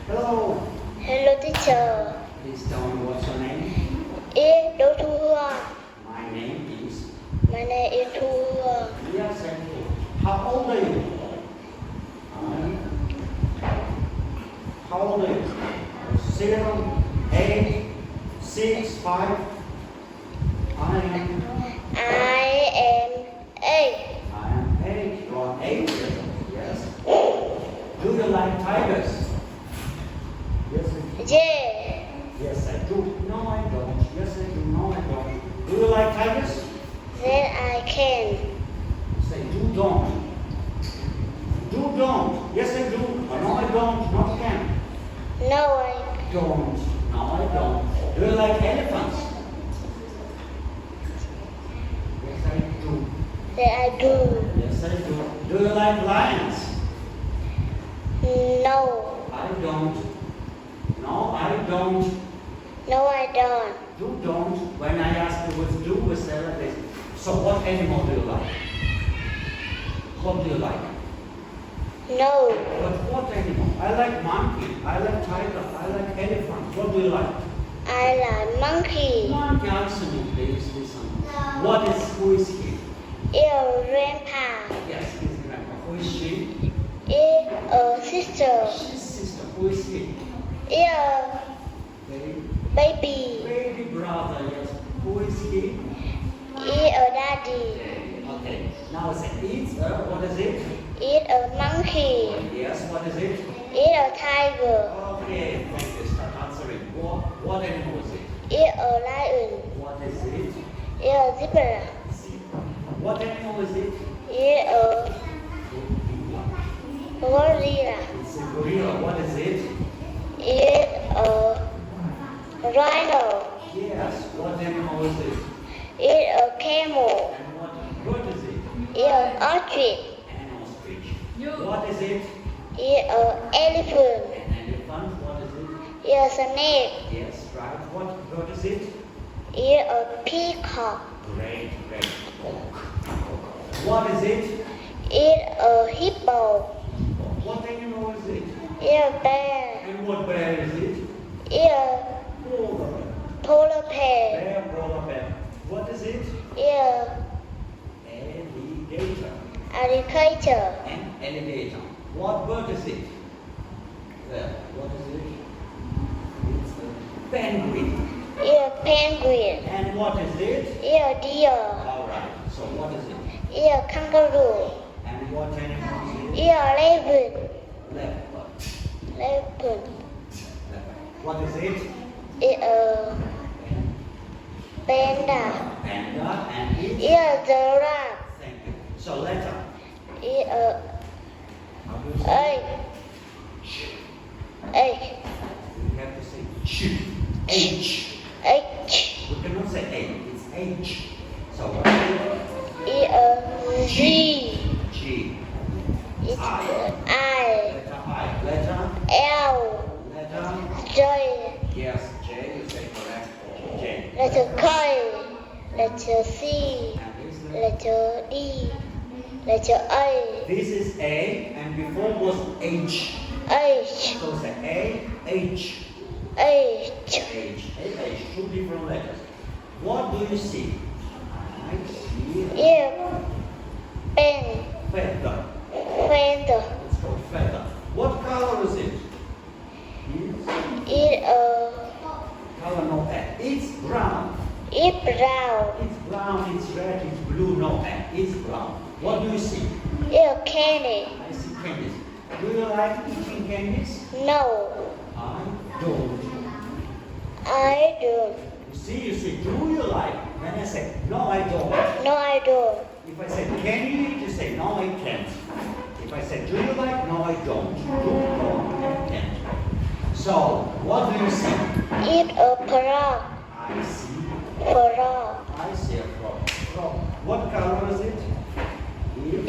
Hello. Hello, teacher. Please tell me what's your name. Thu Hương. My name is. My name is Thu Hương. Yes, thank you. How old are you? How old are you? 7, 8, 6, 5. I am 8. I am 8. You are 8 years old. Yes. Do you like tigers? Yes, I do. Yeah. Yes, I do. No, I don't. Yes, I do. No, I don't. Do you like tigers? Then I can. Say, do don't. Do don't. Yes, I do. Or no, I don't. Not can. No, I Don't. No, I don't. Do you like elephants? Yes, I do. then I do. Yes, I do. Do you like lions? No. I don't. No, I don't. No, I don't. You don't. When I ask you what do, we say like this. So what animal do you like? What do you like? No. But what animal? I like monkey. I like tiger. I like elephant. What do you like? I like monkey. Monkey, answer me, please. Listen. What is? Who is he? Grandpa. Yes, his grandpa. Who is she? Sister. She's sister. Who is he? Baby. Baby brother. Yes. Who is he? Daddy. Okay. Now say it's what is it? Monkey. Yes. What is it? Tiger. Okay. Thank you. Start answering. What animal is it? Lion. What is it? Zebra. What animal is it? Gorilla. It's a gorilla. What is it? Rhino. Yes. What animal is it? Camel. And what is it? Ostrich. An ostrich. What is it? Elephant. An elephant. What is it? Snake. Yes, right. What is it? Peacock. Great. What is it? Hippo. What animal is it? Bear. And what bear is it? Polar bear. Bear, polar bear. What is it? Alligator. Alligator. An alligator. What bird is it? There. What is it? It's a penguin. Penguin. And what is it? Deer. All right. So what is it? Kangaroo. And what animal is it? Leopard. Leopard. Leopard. What is it? Panda. Panda. And it's. Giraffe. Thank you. So letter. How do you say? H. You have to say ch. H. H. We cannot say A. It's H. So what is it? G. G. It's I. I. Letter I. Letter. L. Letter. J. Yes. J. You say correct. J. Letter K. Letter C. And this letter. Letter D. Letter A. This is A, and before was H. H. So say A, H. H. H. H. Two different letters. What do you see? I see Pen. feather. Feather. It's called feather. What color is it? Color no F. It's brown. Brown. It's brown, it's red, it's blue, no F. It's brown. What do you see? Candy. I see candies. Do you like eating candies? No. I don't. I don't. You see, do you like? When I say, no, I don't. No, I don't. If I say, can you eat? You say, no, I can't. If I say, do you like? No, I don't. Do, don't, and can't. So, what do you see? Frog. I see. Frog. I see a frog. Frog. What color is it? Blue.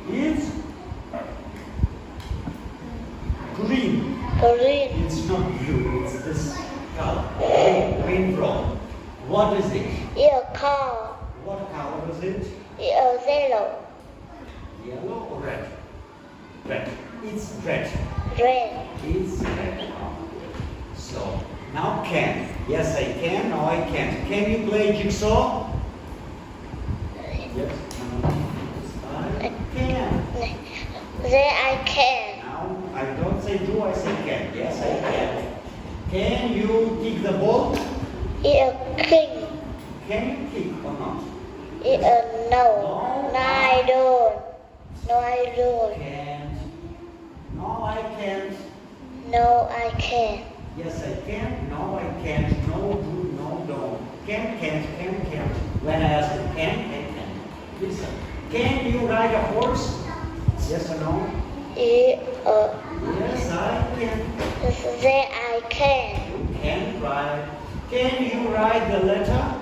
It's green. Green. It's not blue. It's this color. Green frog. What is it? Car. What color is it? Yellow. Yellow or red? Red. It's red. Red. It's better. So now can. Yes, I can. No, I can't. Can you play jigsaw? Yes. I can. Then I can. Now I don't say do. I say can. Yes, I can. Can you kick the ball? It a king. Can you kick or not? It a no. No, I don't. No, I don't. Can't. No, I can't. No, I can. Yes, I can. No, I can't. No, do, no, don't. Can, can't, can, can't. When I ask you can, I can. Listen. Can you ride a horse? Yes or no? It Yes, I can. then I can. You can ride. Can you ride the letter?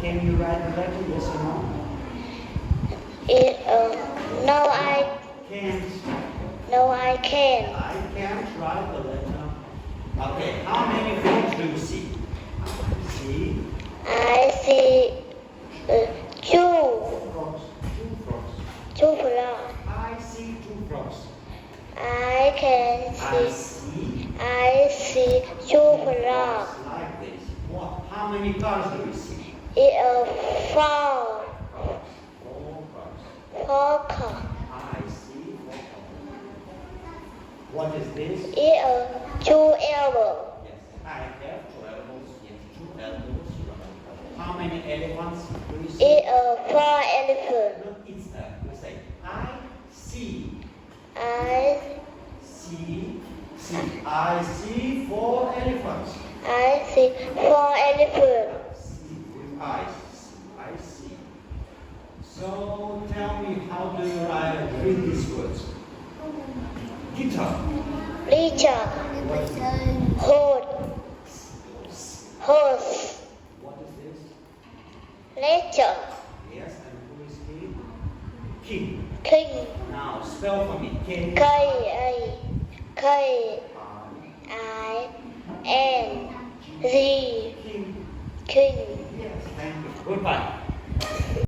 Can you ride the letter? Yes or no? It no, I Can't. no, I can. I can't ride the letter. Okay, how many frogs do you see? See? I see two Frogs. Two frogs. frogs. I see two frogs. I can I see. see I see two frogs. like this. What? How many cars do you see? It four Cars. Four cars. cars. I see four cars. What is this? It two elbows. Yes, I have two elbows. Yes, two elbows. How many elephants do you see? It four elephants. Look, it's you say I see. I See four elephants. see four elephants. See with eyes. I see. So tell me, how do you read these words? Guitar. Richard, What is it? horse, What is this? lecture, Yes, and who is he? King. king, Now spell for me. K. K, I. I, N, Z, King. king. Yes, thank you. Goodbye.